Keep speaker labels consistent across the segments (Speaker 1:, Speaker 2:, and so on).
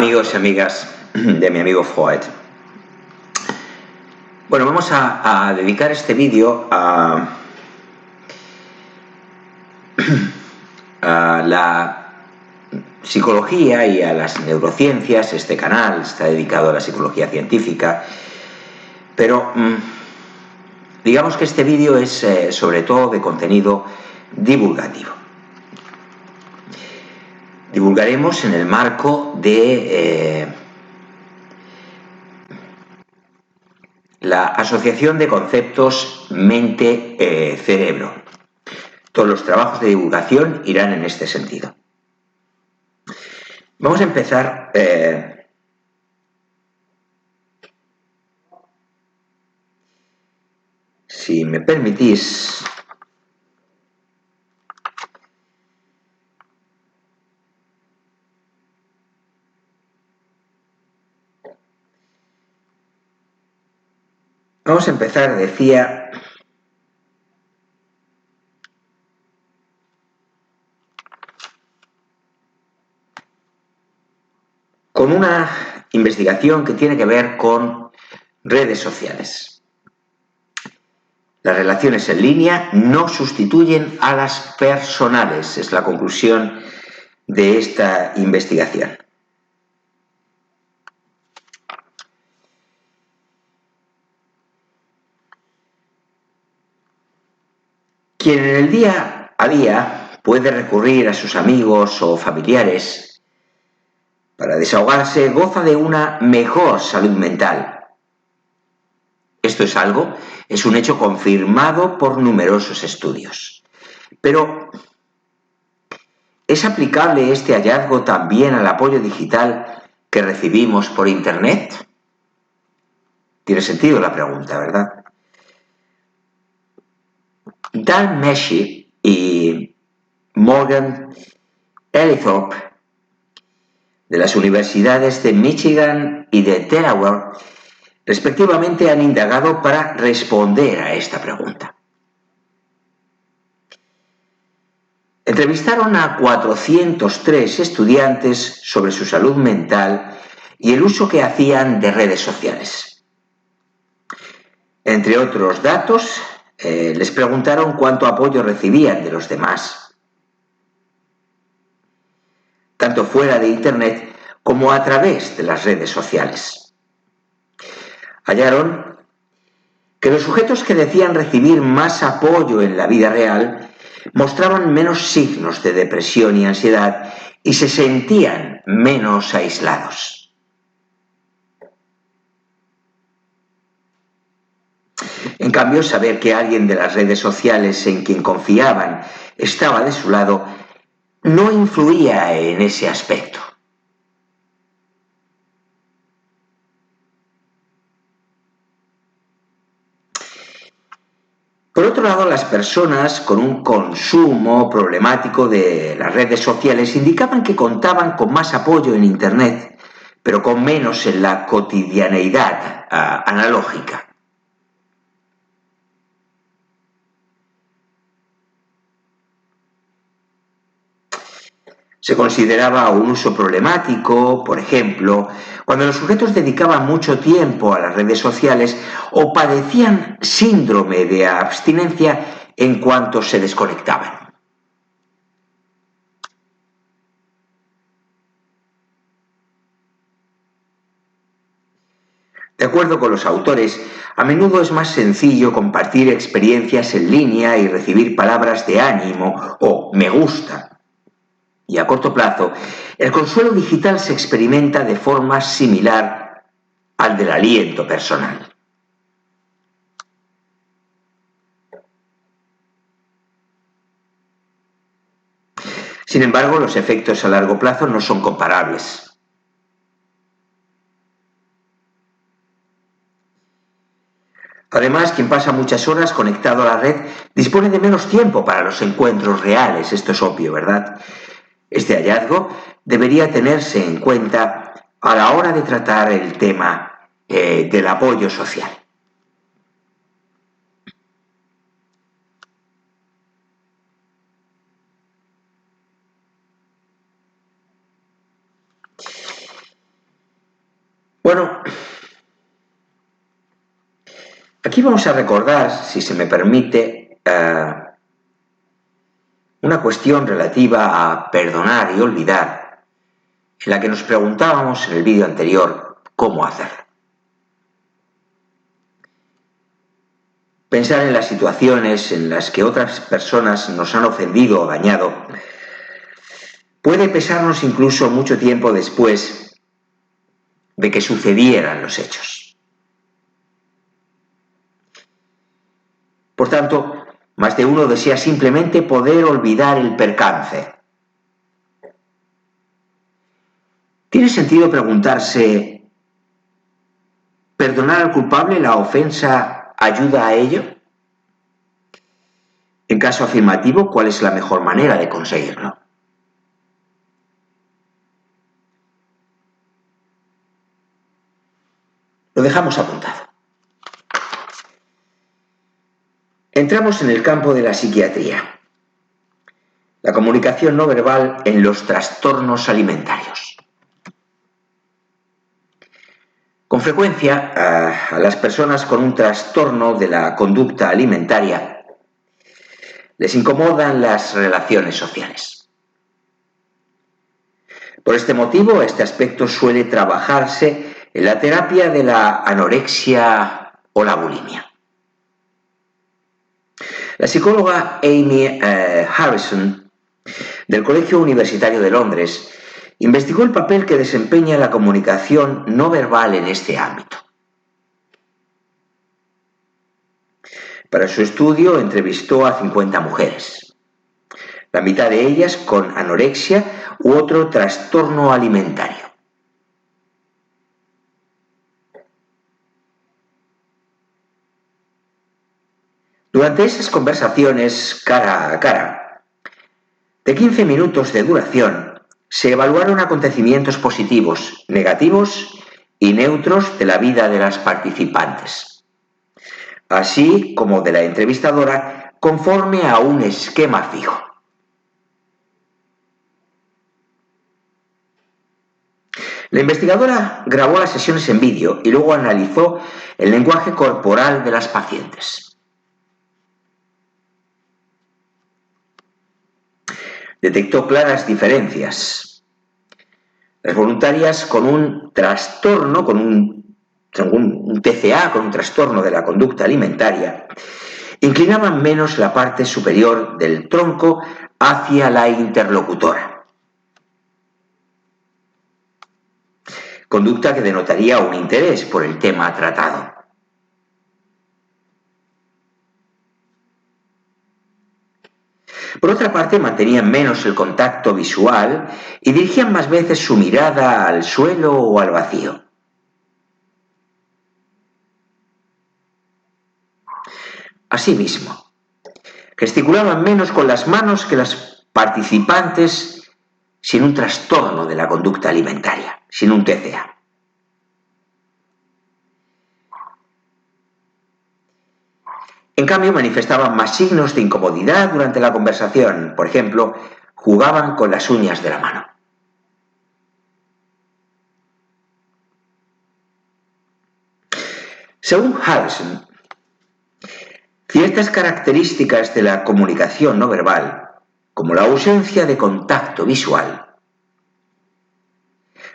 Speaker 1: amigos y amigas de mi amigo Freud. Bueno, vamos a dedicar este vídeo a la psicología y a las neurociencias. Este canal está dedicado a la psicología científica, pero digamos que este vídeo es sobre todo de contenido divulgativo. Divulgaremos en el marco de la asociación de conceptos mente-cerebro. Todos los trabajos de divulgación irán en este sentido. Vamos a empezar si me permitís, decía, con una investigación que tiene que ver con redes sociales. Las relaciones en línea no sustituyen a las personales, es la conclusión de esta investigación. Quien en el día a día puede recurrir a sus amigos o familiares para desahogarse goza de una mejor salud mental. Esto es un hecho confirmado por numerosos estudios. Pero, ¿es aplicable este hallazgo también al apoyo digital que recibimos por Internet? Tiene sentido la pregunta, ¿verdad? Dan Meshi y Morgan Ellithorpe, de las universidades de Michigan y de Delaware, respectivamente, han indagado para responder a esta pregunta. Entrevistaron a 403 estudiantes sobre su salud mental y el uso que hacían de redes sociales. Entre otros datos, les preguntaron cuánto apoyo recibían de los demás, tanto fuera de Internet como a través de las redes sociales. Hallaron que los sujetos que decían recibir más apoyo en la vida real mostraban menos signos de depresión y ansiedad y se sentían menos aislados. En cambio, saber que alguien de las redes sociales en quien confiaban estaba de su lado no influía en ese aspecto. Por otro lado, las personas con un consumo problemático de las redes sociales indicaban que contaban con más apoyo en Internet, pero con menos en la cotidianeidad analógica. Se consideraba un uso problemático, por ejemplo, cuando los sujetos dedicaban mucho tiempo a las redes sociales o padecían síndrome de abstinencia en cuanto se desconectaban. De acuerdo con los autores, a menudo es más sencillo compartir experiencias en línea y recibir palabras de ánimo o me gusta. Y a corto plazo, el consuelo digital se experimenta de forma similar al del aliento personal. Sin embargo, los efectos a largo plazo no son comparables. Además, quien pasa muchas horas conectado a la red dispone de menos tiempo para los encuentros reales, esto es obvio, ¿verdad? Este hallazgo debería tenerse en cuenta a la hora de tratar el tema del apoyo social. Bueno, aquí vamos a recordar, si se me permite, una cuestión relativa a perdonar y olvidar, en la que nos preguntábamos en el vídeo anterior cómo hacerlo. Pensar en las situaciones en las que otras personas nos han ofendido o dañado puede pesarnos incluso mucho tiempo después de que sucedieran los hechos. Por tanto, más de uno desea simplemente poder olvidar el percance. ¿Tiene sentido preguntarse, ¿perdonar al culpable la ofensa ayuda a ello? En caso afirmativo, ¿cuál es la mejor manera de conseguirlo? Lo dejamos apuntado. Entramos en el campo de la psiquiatría. La comunicación no verbal en los trastornos alimentarios. Con frecuencia, a las personas con un trastorno de la conducta alimentaria les incomodan las relaciones sociales. Por este motivo, este aspecto suele trabajarse en la terapia de la anorexia o la bulimia. La psicóloga Amy Harrison, del Colegio Universitario de Londres, investigó el papel que desempeña la comunicación no verbal en este ámbito. Para su estudio entrevistó a 50 mujeres, la mitad de ellas con anorexia u otro trastorno alimentario. Durante esas conversaciones cara a cara, de 15 minutos de duración, se evaluaron acontecimientos positivos, negativos y neutros de la vida de las participantes, así como de la entrevistadora, conforme a un esquema fijo. La investigadora grabó las sesiones en vídeo y luego analizó el lenguaje corporal de las pacientes. Detectó claras diferencias. Las voluntarias con un trastorno, con un TCA, con un trastorno de la conducta alimentaria, inclinaban menos la parte superior del tronco hacia la interlocutora. Conducta que denotaría un interés por el tema tratado. Por otra parte, mantenían menos el contacto visual y dirigían más veces su mirada al suelo o al vacío. Asimismo, gesticulaban menos con las manos que las participantes sin un trastorno de la conducta alimentaria, sin un TCA. En cambio, manifestaban más signos de incomodidad durante la conversación. Por ejemplo, jugaban con las uñas de la mano. Según Harrison, ciertas características de la comunicación no verbal, como la ausencia de contacto visual,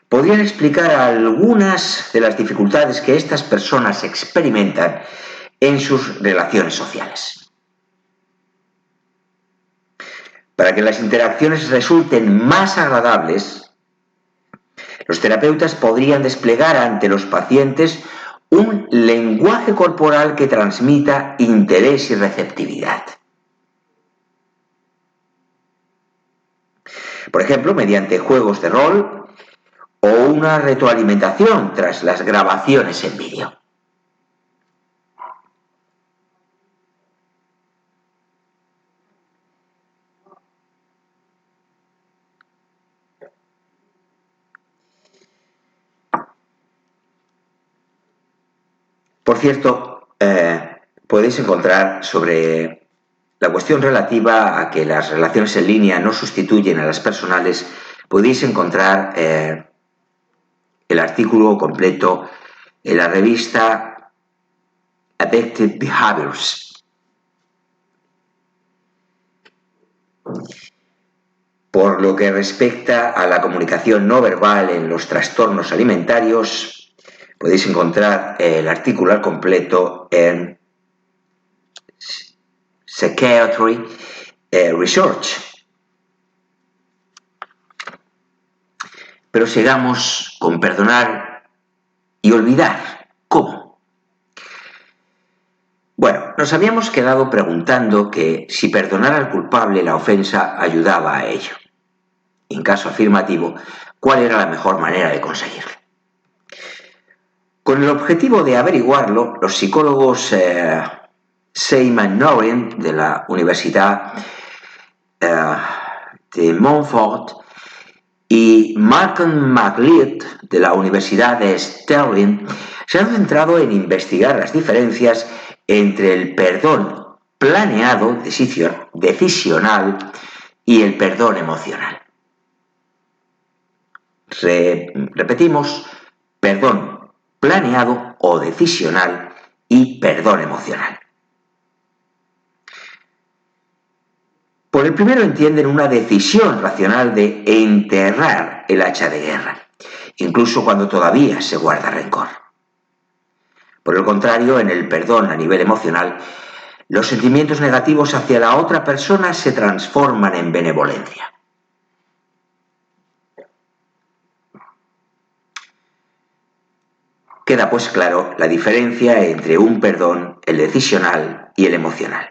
Speaker 1: podrían explicar algunas de las dificultades que estas personas experimentan en sus relaciones sociales. Para que las interacciones resulten más agradables, los terapeutas podrían desplegar ante los pacientes un lenguaje corporal que transmita interés y receptividad. Por ejemplo, mediante juegos de rol o una retroalimentación tras las grabaciones en vídeo. Por cierto, podéis encontrar sobre la cuestión relativa a que las relaciones en línea no sustituyen a las personales, podéis encontrar el artículo completo en la revista Addictive Behaviors. Por lo que respecta a la comunicación no verbal en los trastornos alimentarios, podéis encontrar el artículo al completo en Psychiatry Research. Pero sigamos con perdonar y olvidar. ¿Cómo? Bueno, nos habíamos quedado preguntando que si perdonar al culpable la ofensa ayudaba a ello. En caso afirmativo, ¿cuál era la mejor manera de conseguirlo? Con el objetivo de averiguarlo, los psicólogos Seymour Noreen de la Universidad de Montfort y Malcolm McLeod de la Universidad de Stirling se han centrado en investigar las diferencias entre el perdón planeado, decisional, y el perdón emocional. Repetimos, perdón planeado o decisional y perdón emocional. Por el primero entienden una decisión racional de enterrar el hacha de guerra, incluso cuando todavía se guarda rencor. Por el contrario, en el perdón a nivel emocional, los sentimientos negativos hacia la otra persona se transforman en benevolencia. Queda pues claro la diferencia entre un perdón, el decisional y el emocional.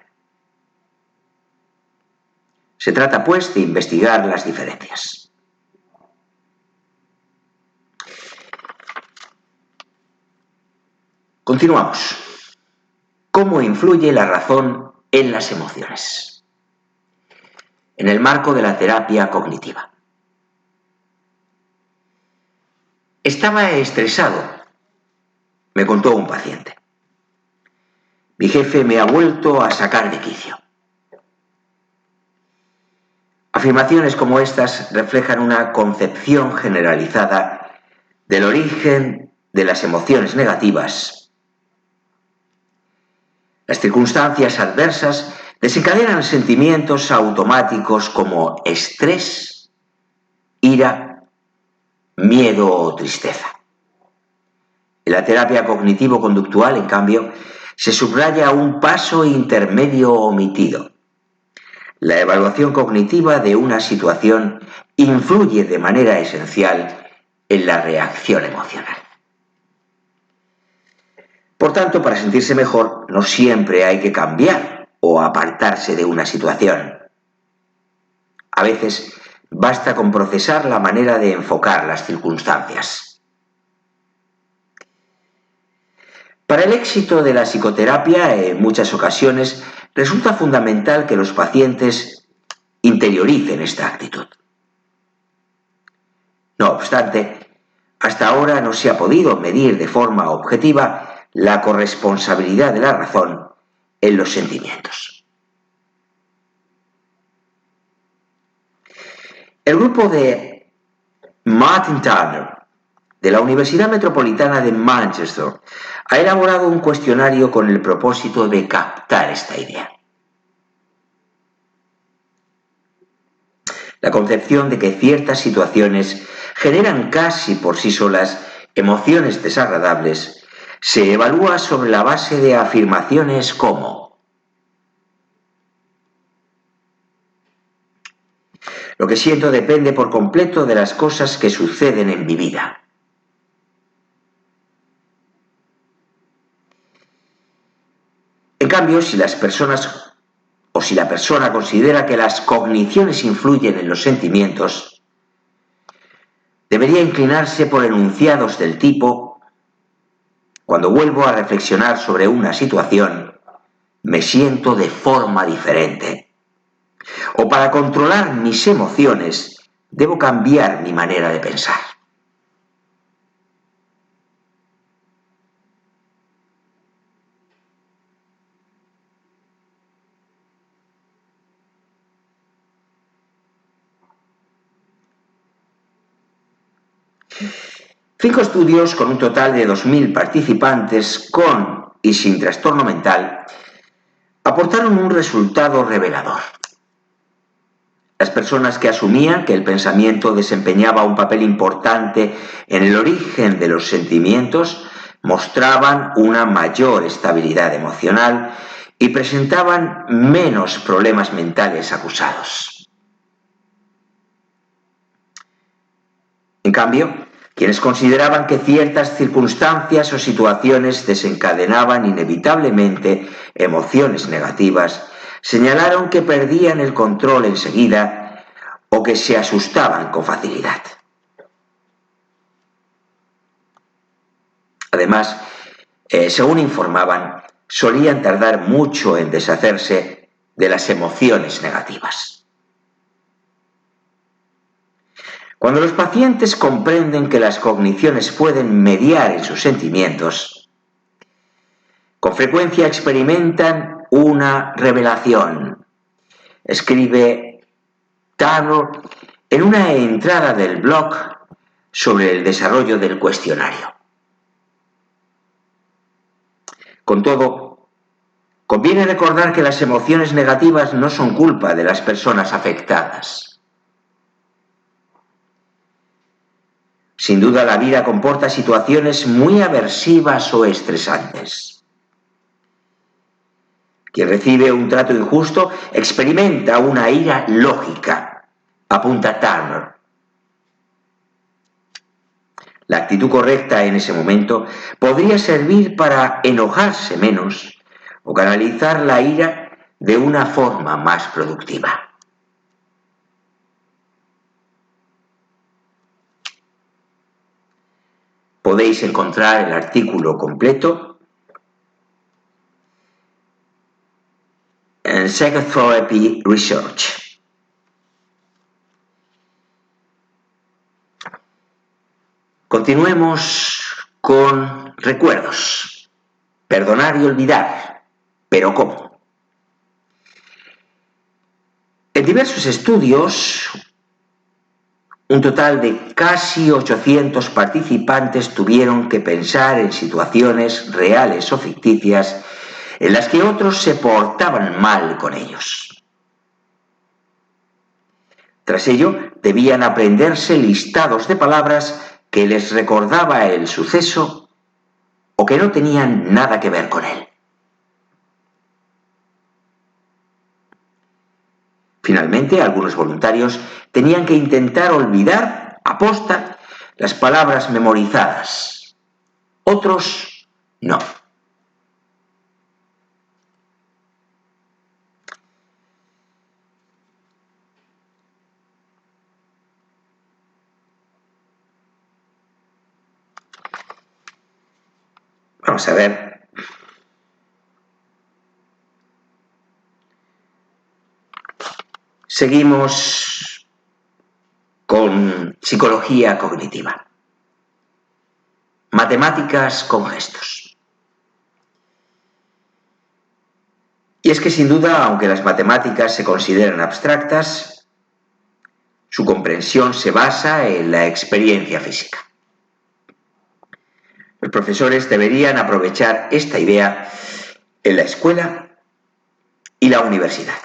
Speaker 1: Se trata pues de investigar las diferencias. Continuamos. ¿Cómo influye la razón en las emociones? En el marco de la terapia cognitiva. Estaba estresado, me contó un paciente. Mi jefe me ha vuelto a sacar de quicio. Afirmaciones como estas reflejan una concepción generalizada del origen de las emociones negativas. Las circunstancias adversas desencadenan sentimientos automáticos como estrés, ira, miedo o tristeza. En la terapia cognitivo-conductual, en cambio, se subraya un paso intermedio omitido. La evaluación cognitiva de una situación influye de manera esencial en la reacción emocional. Por tanto, para sentirse mejor, no siempre hay que cambiar o apartarse de una situación. A veces basta con procesar la manera de enfocar las circunstancias. Para el éxito de la psicoterapia, en muchas ocasiones, resulta fundamental que los pacientes interioricen esta actitud. No obstante, hasta ahora no se ha podido medir de forma objetiva la corresponsabilidad de la razón en los sentimientos. El grupo de Martin Turner de la Universidad Metropolitana de Manchester ha elaborado un cuestionario con el propósito de captar esta idea. La concepción de que ciertas situaciones generan casi por sí solas emociones desagradables se evalúa sobre la base de afirmaciones como: lo que siento depende por completo de las cosas que suceden en mi vida. En cambio, si la persona considera que las cogniciones influyen en los sentimientos, debería inclinarse por enunciados del tipo: cuando vuelvo a reflexionar sobre una situación, me siento de forma diferente. O para controlar mis emociones, debo cambiar mi manera de pensar. 5 estudios con un total de 2.000 participantes con y sin trastorno mental aportaron un resultado revelador. Las personas que asumían que el pensamiento desempeñaba un papel importante en el origen de los sentimientos mostraban una mayor estabilidad emocional y presentaban menos problemas mentales acusados. En cambio, quienes consideraban que ciertas circunstancias o situaciones desencadenaban inevitablemente emociones negativas, señalaron que perdían el control enseguida o que se asustaban con facilidad. Además, según informaban, solían tardar mucho en deshacerse de las emociones negativas. Cuando los pacientes comprenden que las cogniciones pueden mediar en sus sentimientos, con frecuencia experimentan una revelación, escribe Turner en una entrada del blog sobre el desarrollo del cuestionario. Con todo, conviene recordar que las emociones negativas no son culpa de las personas afectadas. Sin duda, la vida comporta situaciones muy aversivas o estresantes. Quien recibe un trato injusto experimenta una ira lógica, apunta Turner. La actitud correcta en ese momento podría servir para enojarse menos o canalizar la ira de una forma más productiva. Podéis encontrar el artículo completo en Psychotherapy Research. Continuemos con recuerdos. Perdonar y olvidar. ¿Pero cómo? En diversos estudios, un total de casi 800 participantes tuvieron que pensar en situaciones reales o ficticias en las que otros se portaban mal con ellos. Tras ello, debían aprenderse listados de palabras que les recordaba el suceso o que no tenían nada que ver con él. Finalmente, algunos voluntarios tenían que intentar olvidar aposta las palabras memorizadas. Otros no. Vamos a ver. Seguimos con psicología cognitiva. Matemáticas con gestos. Y es que sin duda, aunque las matemáticas se consideran abstractas, su comprensión se basa en la experiencia física. Los profesores deberían aprovechar esta idea en la escuela y la universidad.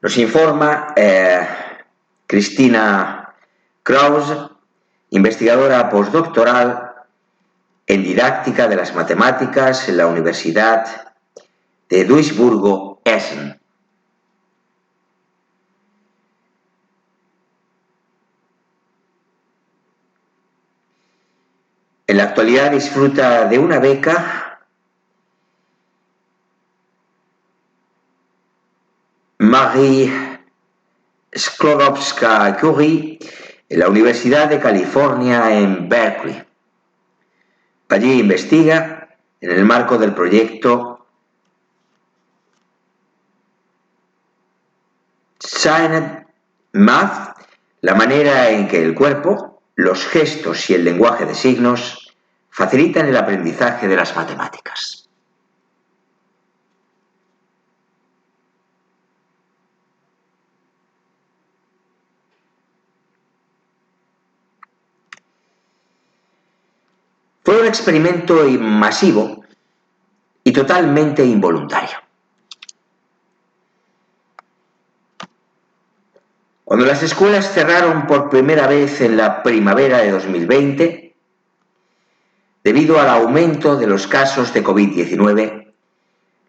Speaker 1: Nos informa Cristina Krause, investigadora postdoctoral en didáctica de las matemáticas en la Universidad de Duisburgo-Essen. En la actualidad disfruta de una beca Marie Sklodowska-Curie en la Universidad de California en Berkeley. Allí investiga en el marco del proyecto Science Math la manera en que el cuerpo, los gestos y el lenguaje de signos facilitan el aprendizaje de las matemáticas. Fue un experimento masivo y totalmente involuntario. Cuando las escuelas cerraron por primera vez en la primavera de 2020, debido al aumento de los casos de COVID-19,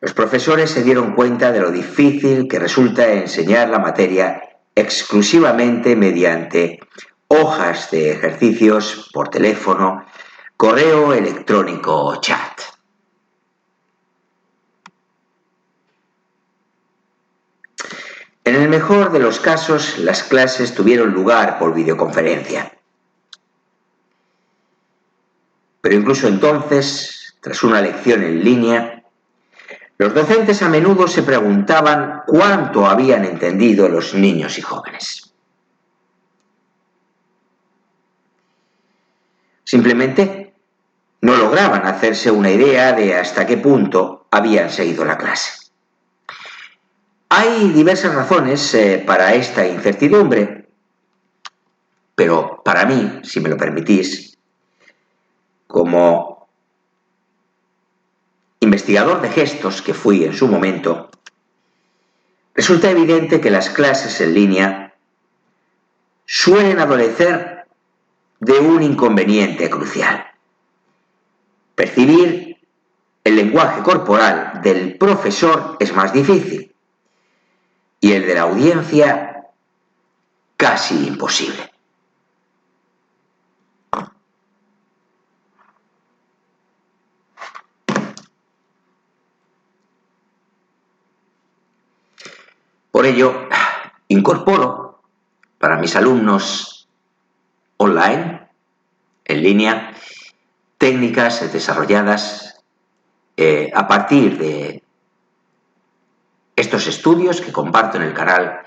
Speaker 1: los profesores se dieron cuenta de lo difícil que resulta enseñar la materia exclusivamente mediante hojas de ejercicios por teléfono, correo electrónico o chat. En el mejor de los casos, las clases tuvieron lugar por videoconferencia. Pero incluso entonces, tras una lección en línea, los docentes a menudo se preguntaban cuánto habían entendido los niños y jóvenes. Simplemente no lograban hacerse una idea de hasta qué punto habían seguido la clase. Hay diversas razones para esta incertidumbre, pero para mí, si me lo permitís, como investigador de gestos que fui en su momento, resulta evidente que las clases en línea suelen adolecer de un inconveniente crucial: percibir el lenguaje corporal del profesor es más difícil y el de la audiencia casi imposible. Por ello, incorporo para mis alumnos online, en línea, técnicas desarrolladas a partir de estos estudios que comparto en el canal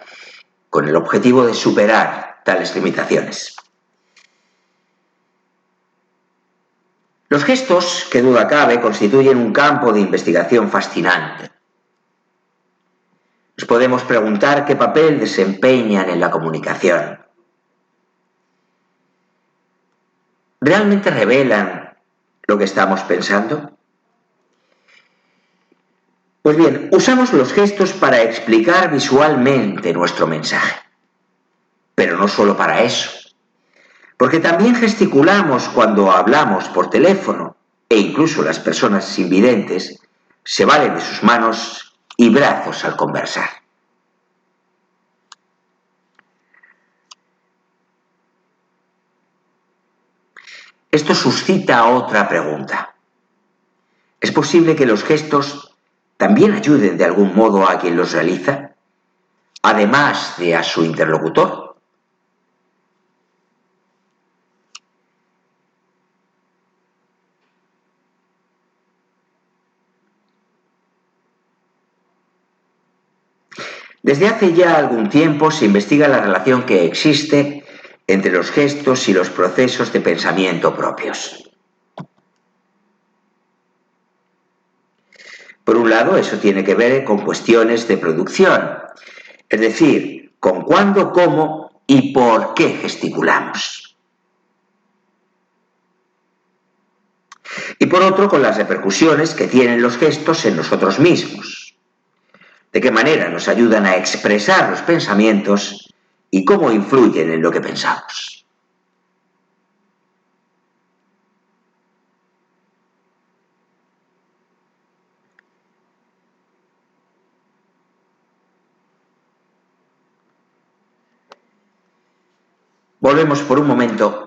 Speaker 1: con el objetivo de superar tales limitaciones. Los gestos, qué duda cabe, constituyen un campo de investigación fascinante. Nos podemos preguntar qué papel desempeñan en la comunicación. ¿Realmente revelan lo que estamos pensando? Pues bien, usamos los gestos para explicar visualmente nuestro mensaje. Pero no solo para eso, porque también gesticulamos cuando hablamos por teléfono, e incluso las personas invidentes se valen de sus manos y brazos al conversar. Esto suscita otra pregunta. ¿Es posible que los gestos también ayuden de algún modo a quien los realiza, además de a su interlocutor? Desde hace ya algún tiempo se investiga la relación que existe entre los gestos y los procesos de pensamiento propios. Por un lado, eso tiene que ver con cuestiones de producción, es decir, con cuándo, cómo y por qué gesticulamos. Y por otro, con las repercusiones que tienen los gestos en nosotros mismos. De qué manera nos ayudan a expresar los pensamientos y cómo influyen en lo que pensamos. Volvemos por un momento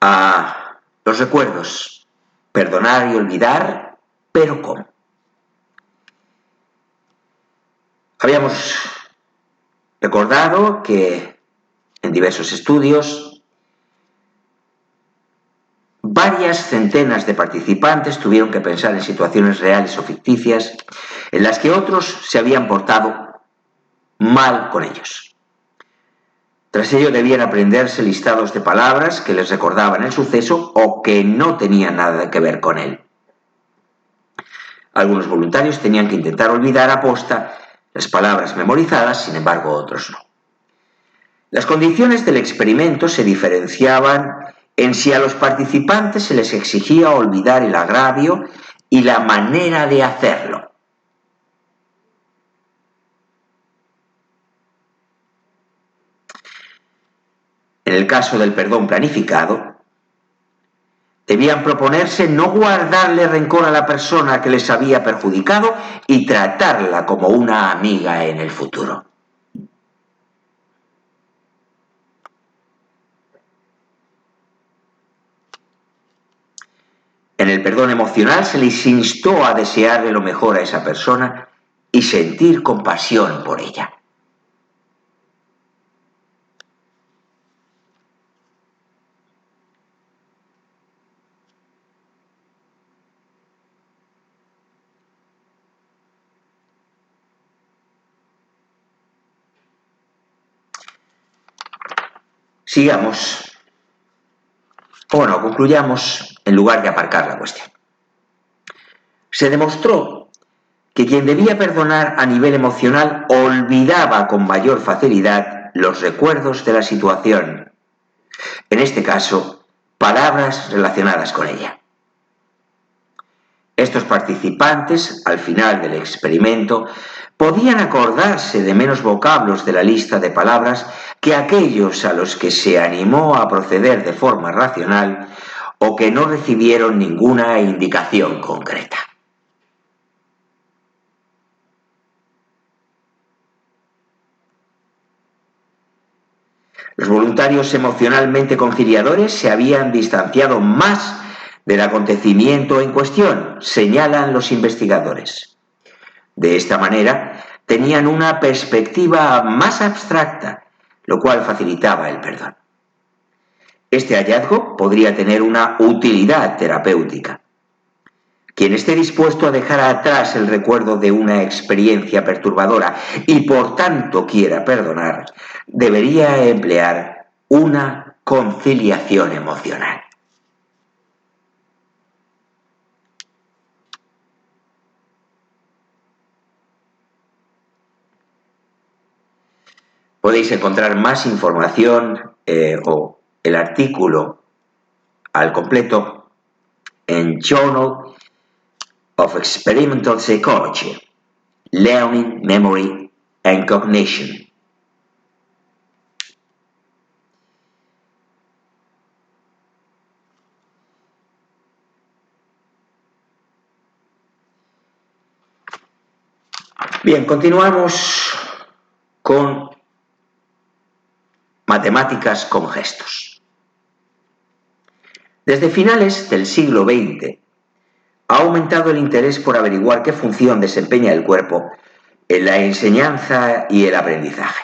Speaker 1: a los recuerdos. Perdonar y olvidar, pero ¿cómo? Habíamos recordado que en diversos estudios varias centenas de participantes tuvieron que pensar en situaciones reales o ficticias en las que otros se habían portado mal con ellos. Tras ello debían aprenderse listados de palabras que les recordaban el suceso o que no tenían nada que ver con él. Algunos voluntarios tenían que intentar olvidar a posta las palabras memorizadas, sin embargo otros no. Las condiciones del experimento se diferenciaban en si a los participantes se les exigía olvidar el agravio y la manera de hacerlo. En el caso del perdón planificado, debían proponerse no guardarle rencor a la persona que les había perjudicado y tratarla como una amiga en el futuro. En el perdón emocional se les instó a desearle lo mejor a esa persona y sentir compasión por ella. Sigamos, o concluyamos en lugar de aparcar la cuestión. Se demostró que quien debía perdonar a nivel emocional olvidaba con mayor facilidad los recuerdos de la situación, en este caso, palabras relacionadas con ella. Estos participantes, al final del experimento, podían acordarse de menos vocablos de la lista de palabras que aquellos a los que se animó a proceder de forma racional o que no recibieron ninguna indicación concreta. Los voluntarios emocionalmente conciliadores se habían distanciado más del acontecimiento en cuestión, señalan los investigadores. De esta manera, tenían una perspectiva más abstracta, lo cual facilitaba el perdón. Este hallazgo podría tener una utilidad terapéutica. Quien esté dispuesto a dejar atrás el recuerdo de una experiencia perturbadora y por tanto quiera perdonar, debería emplear una conciliación emocional. Podéis encontrar más información o el artículo al completo en Journal of Experimental Psychology, Learning, Memory and Cognition. Bien, continuamos con matemáticas con gestos. Desde finales del siglo XX ha aumentado el interés por averiguar qué función desempeña el cuerpo en la enseñanza y el aprendizaje.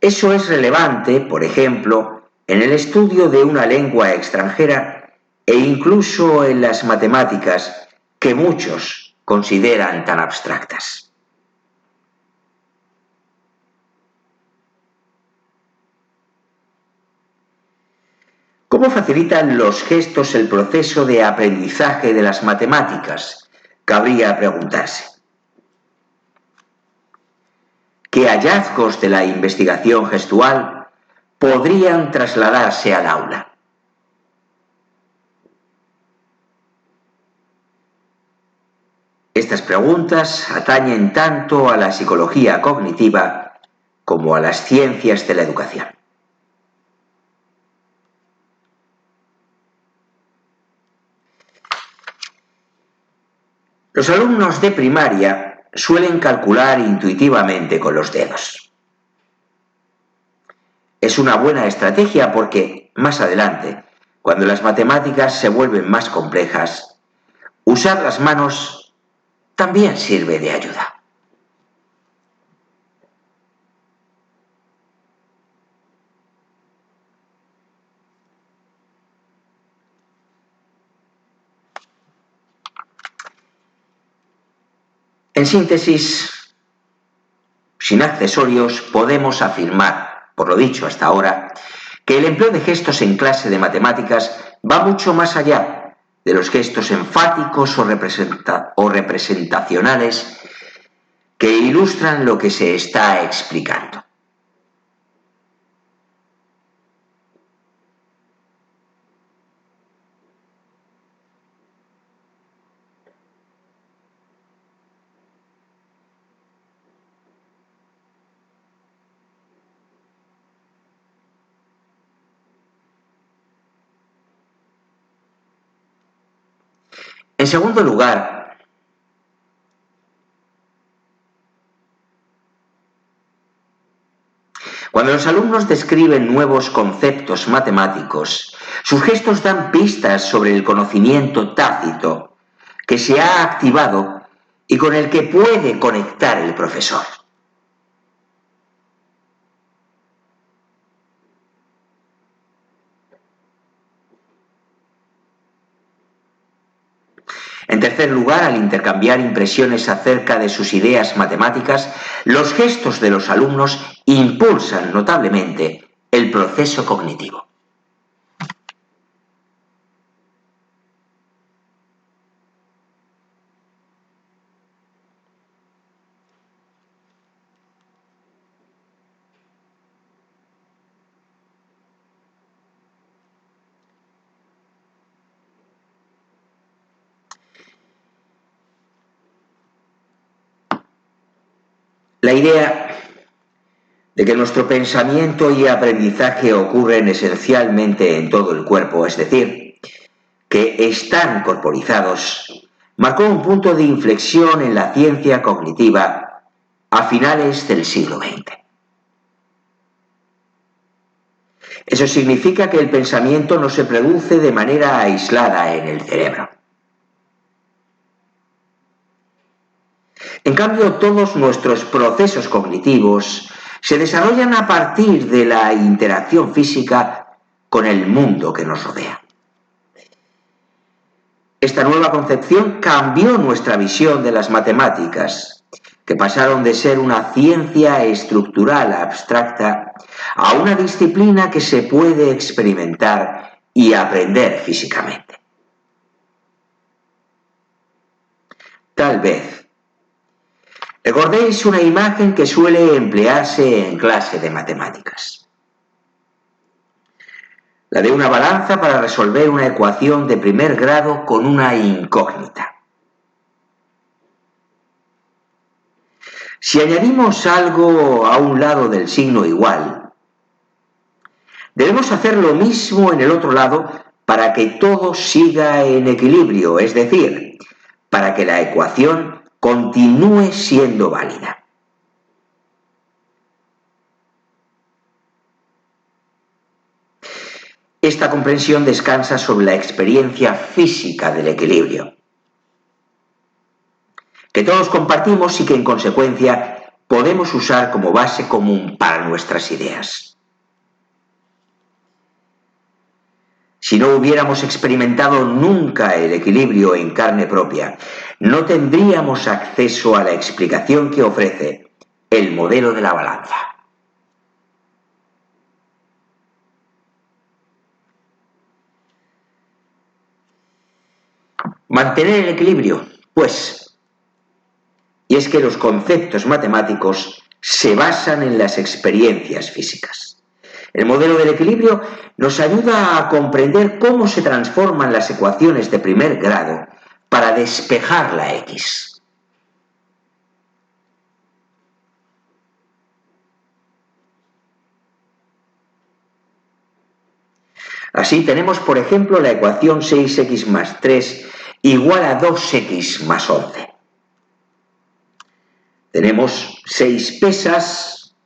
Speaker 1: Eso es relevante, por ejemplo, en el estudio de una lengua extranjera e incluso en las matemáticas que muchos consideran tan abstractas. ¿Cómo facilitan los gestos el proceso de aprendizaje de las matemáticas? Cabría preguntarse. ¿Qué hallazgos de la investigación gestual podrían trasladarse al aula? Estas preguntas atañen tanto a la psicología cognitiva como a las ciencias de la educación. Los alumnos de primaria suelen calcular intuitivamente con los dedos. Es una buena estrategia porque, más adelante, cuando las matemáticas se vuelven más complejas, usar las manos también sirve de ayuda. En síntesis, sin accesorios, podemos afirmar, por lo dicho hasta ahora, que el empleo de gestos en clase de matemáticas va mucho más allá de los gestos enfáticos o representacionales que ilustran lo que se está explicando. En segundo lugar, cuando los alumnos describen nuevos conceptos matemáticos, sus gestos dan pistas sobre el conocimiento tácito que se ha activado y con el que puede conectar el profesor. En tercer lugar, al intercambiar impresiones acerca de sus ideas matemáticas, los gestos de los alumnos impulsan notablemente el proceso cognitivo. La idea de que nuestro pensamiento y aprendizaje ocurren esencialmente en todo el cuerpo, es decir, que están corporizados, marcó un punto de inflexión en la ciencia cognitiva a finales del siglo XX. Eso significa que el pensamiento no se produce de manera aislada en el cerebro. En cambio, todos nuestros procesos cognitivos se desarrollan a partir de la interacción física con el mundo que nos rodea. Esta nueva concepción cambió nuestra visión de las matemáticas, que pasaron de ser una ciencia estructural abstracta a una disciplina que se puede experimentar y aprender físicamente. Tal vez recordéis una imagen que suele emplearse en clase de matemáticas. La de una balanza para resolver una ecuación de primer grado con una incógnita. Si añadimos algo a un lado del signo igual, debemos hacer lo mismo en el otro lado para que todo siga en equilibrio, es decir, para que la ecuación continúe siendo válida. Esta comprensión descansa sobre la experiencia física del equilibrio, que todos compartimos y que en consecuencia podemos usar como base común para nuestras ideas. Si no hubiéramos experimentado nunca el equilibrio en carne propia, no tendríamos acceso a la explicación que ofrece el modelo de la balanza. Mantener el equilibrio, pues, y es que los conceptos matemáticos se basan en las experiencias físicas. El modelo del equilibrio nos ayuda a comprender cómo se transforman las ecuaciones de primer grado para despejar la X. Así tenemos, por ejemplo, la ecuación 6x más 3 igual a 2x más 11. Tenemos 6 pesas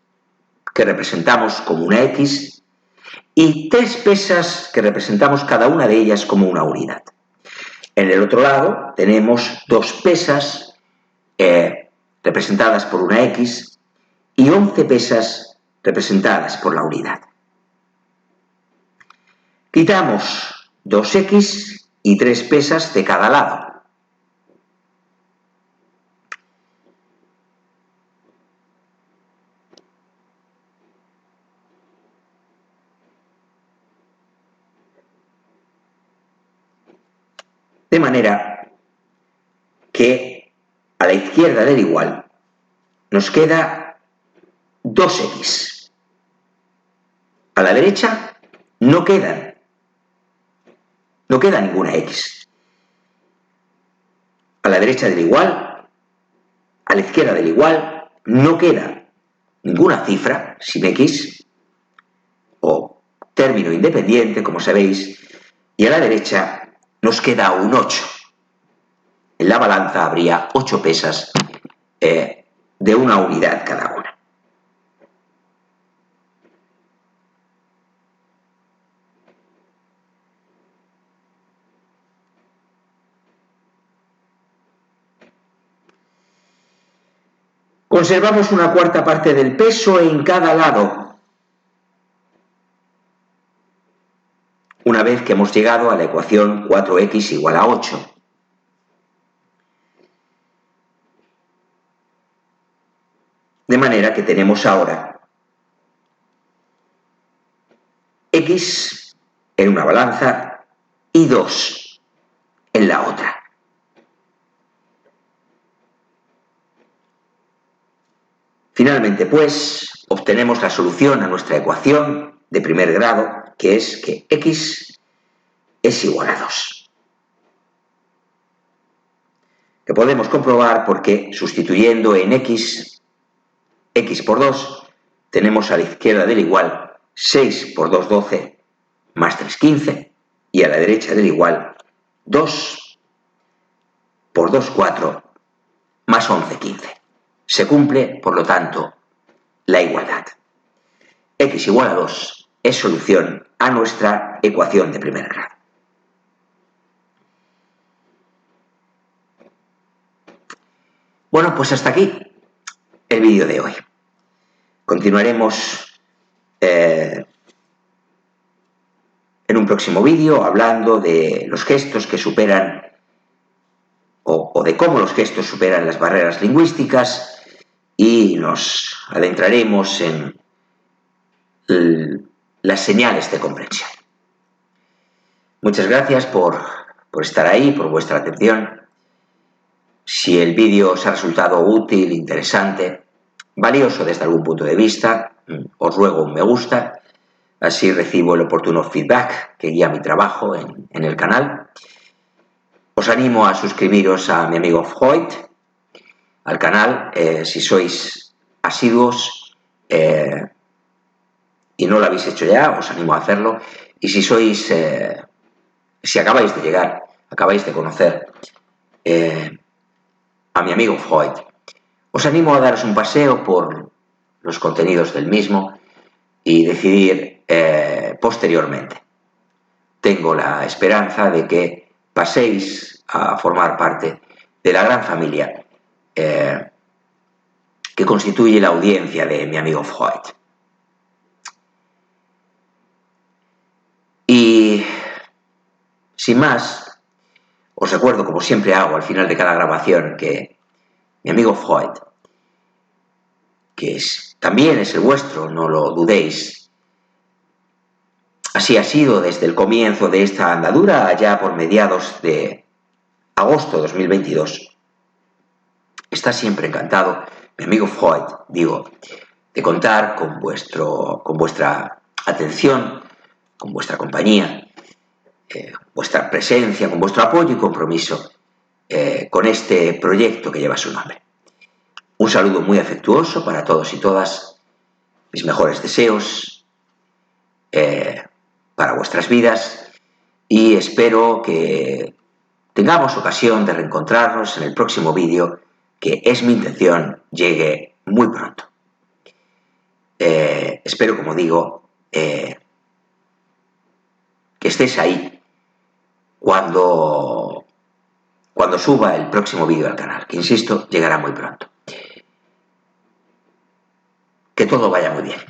Speaker 1: que representamos como una X y 3 pesas que representamos cada una de ellas como una unidad. En el otro lado tenemos 2 pesas representadas por una X y 11 pesas representadas por la unidad. Quitamos 2x y 3 pesas de cada lado. De manera que a la izquierda del igual nos queda 2x. A la derecha no queda ninguna x. A la derecha del igual, a la izquierda del igual, no queda ninguna cifra sin x o término independiente, como sabéis, y a la derecha nos queda un 8. En la balanza habría 8 pesas de una unidad cada una. Conservamos una cuarta parte del peso en cada lado, una vez que hemos llegado a la ecuación 4x igual a 8. De manera que tenemos ahora x en una balanza y 2 en la otra. Finalmente, pues, obtenemos la solución a nuestra ecuación de primer grado, que es que x es igual a 2. Que podemos comprobar porque sustituyendo en x por 2, tenemos a la izquierda del igual 6 por 2, 12, más 3, 15, y a la derecha del igual 2 por 2, 4, más 11, 15. Se cumple, por lo tanto, la igualdad. X igual a 2 es solución a nuestra ecuación de primer grado. Bueno, pues hasta aquí el vídeo de hoy. Continuaremos en un próximo vídeo hablando de los gestos que superan o de cómo los gestos superan las barreras lingüísticas, y nos adentraremos en las señales de comprensión. Muchas gracias por estar ahí, por vuestra atención. Si el vídeo os ha resultado útil, interesante, valioso desde algún punto de vista, os ruego un me gusta, así recibo el oportuno feedback que guía mi trabajo en el canal. Os animo a suscribiros a mi amigo Freud, al canal, si sois asiduos y no lo habéis hecho ya, os animo a hacerlo. Y si si acabáis de llegar, acabáis de conocer a mi amigo Freud, os animo a daros un paseo por los contenidos del mismo y decidir posteriormente. Tengo la esperanza de que paséis a formar parte de la gran familia que constituye la audiencia de mi amigo Freud. Y sin más, os recuerdo, como siempre hago al final de cada grabación, que mi amigo Freud, que también es el vuestro, no lo dudéis, así ha sido desde el comienzo de esta andadura, allá por mediados de agosto de 2022. Está siempre encantado, mi amigo Freud, digo, de contar con vuestra atención, con vuestra compañía, vuestra presencia, con vuestro apoyo y compromiso con este proyecto que lleva su nombre. Un saludo muy afectuoso para todos y todas, mis mejores deseos para vuestras vidas, y espero que tengamos ocasión de reencontrarnos en el próximo vídeo, que es mi intención llegue muy pronto. Espero, como digo, que estéis ahí cuando suba el próximo vídeo al canal, que insisto, llegará muy pronto. Que todo vaya muy bien.